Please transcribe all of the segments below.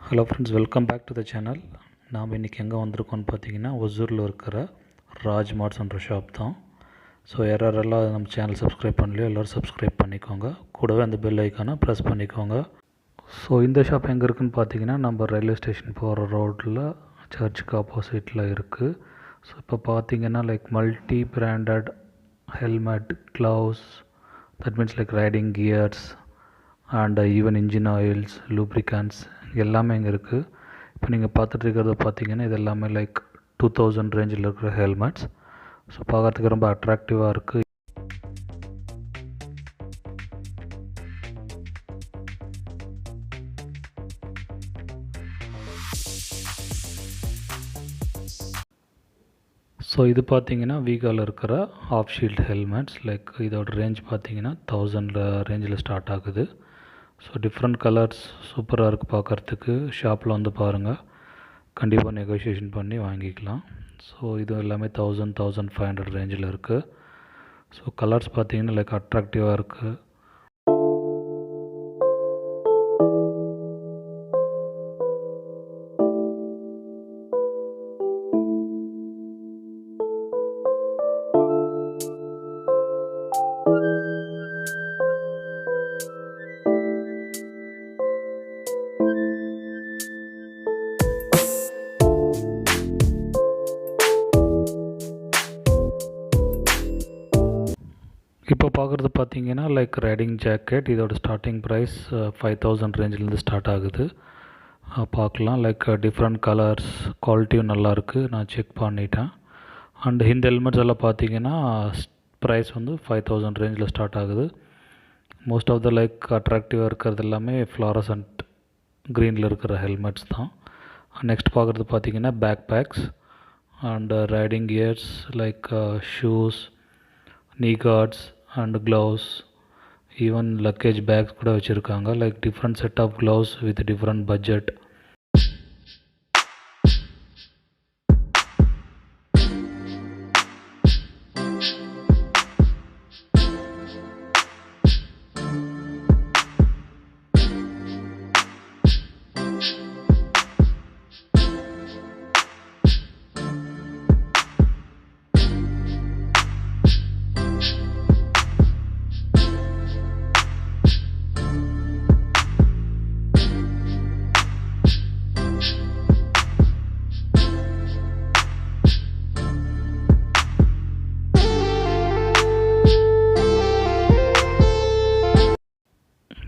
Hello friends, welcome back to the channel. நாம் இன்றைக்கி எங்கே வந்திருக்கோம்னு பார்த்தீங்கன்னா, ஒசூரில் இருக்கிற ராஜ் மார்ட்ஸ்ன்ற ஷாப் தான். ஸோ யாரெல்லாம் நம்ம சேனல் சப்ஸ்கிரைப் பண்ணலையோ எல்லோரும் சப்ஸ்கிரைப் பண்ணிக்கோங்க. கூடவே அந்த பெல் ஐக்கானை ப்ரெஸ் பண்ணிக்கோங்க. ஸோ இந்த ஷாப் எங்கே இருக்குதுன்னு பார்த்தீங்கன்னா, நம்ம ரயில்வே ஸ்டேஷன் போகிற ரோட்டில் சர்ச்சுக்கு ஆப்போசிட்டில் இருக்குது. ஸோ இப்போ பார்த்தீங்கன்னா multi branded helmet, gloves, that means riding gears and even engine oils, lubricants எல்லாமே இங்கே இருக்குது. இப்போ நீங்கள் பார்த்துட்டு இருக்கிறத பார்த்தீங்கன்னா, இது எல்லாமே 2000 ரேஞ்சில் இருக்கிற ஹெல்மெட்ஸ். ஸோ பார்க்குறதுக்கு ரொம்ப அட்ராக்டிவாக இருக்குது. ஸோ இது பார்த்தீங்கன்னா வீகாவில் இருக்கிற ஆஃப் ஷீல்ட் ஹெல்மெட்ஸ். இதோட ரேஞ்ச் பார்த்தீங்கன்னா 1000 ரேஞ்சில் ஸ்டார்ட் ஆகுது. ஸோ டிஃப்ரெண்ட் கலர்ஸ் சூப்பராக இருக்குது பார்க்குறதுக்கு. ஷாப்பில் வந்து பாருங்கள், கண்டிப்பாக நெகோஷியேஷன் பண்ணி வாங்கிக்கலாம். ஸோ இது எல்லாமே 1500 ரேஞ்சில் இருக்குது. ஸோ கலர்ஸ் பார்த்தீங்கன்னா அட்ராக்டிவாக இருக்குது. இப்போ பார்க்குறது பார்த்தீங்கன்னா ரைடிங் ஜாக்கெட். இதோட ஸ்டார்டிங் ப்ரைஸ் 5000 ரேஞ்சிலேருந்து ஸ்டார்ட் ஆகுது. பார்க்கலாம். டிஃப்ரெண்ட் கலர்ஸ், குவாலிட்டியும் நல்லாயிருக்கு, நான் செக் பண்ணிட்டேன். அண்ட் இந்த ஹெல்மெட்ஸ் எல்லாம் பார்த்தீங்கன்னா ப்ரைஸ் வந்து 5000 ரேஞ்சில் ஸ்டார்ட் ஆகுது. மோஸ்ட் ஆஃப் த அட்ராக்டிவாக இருக்கிறது எல்லாமே ஃப்ளாரசன்ட் க்ரீனில் இருக்கிற ஹெல்மெட்ஸ் தான். நெக்ஸ்ட் பார்க்குறது பார்த்தீங்கன்னா back packs and riding gears shoes, knee guards and gloves, even luggage bags கூட வச்சுருக்காங்க. different set of gloves with different budget.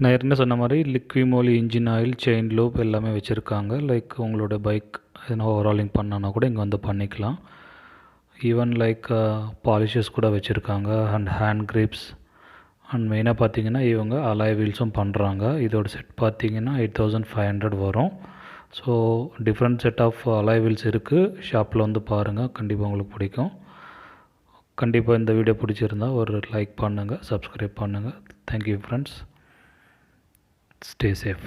நான் ஏற்கனவே சொன்ன மாதிரி லிக்விமோலி இன்ஜின் ஆயில், செயின் லூப் எல்லாமே வச்சுருக்காங்க. உங்களோட பைக் எதனா ஓவராலிங் பண்ணான்னா கூட இங்கே வந்து பண்ணிக்கலாம். ஈவன் பாலிஷஸ் கூட வச்சுருக்காங்க அண்ட் ஹேண்ட் கிரிப்ஸ். அண்ட் மெயினாக பார்த்தீங்கன்னா இவங்க அலாய் வீல்ஸும் பண்ணுறாங்க. இதோட செட் பார்த்தீங்கன்னா 8500 வரும். So different set of alloy wheels இருக்குது. ஷாப்பில் வந்து பாருங்கள், கண்டிப்பாக உங்களுக்கு பிடிக்கும். கண்டிப்பாக இந்த வீடியோ பிடிச்சிருந்தால் ஒரு லைக் பண்ணுங்கள், சப்ஸ்கிரைப் பண்ணுங்கள். Thank you friends. Stay safe.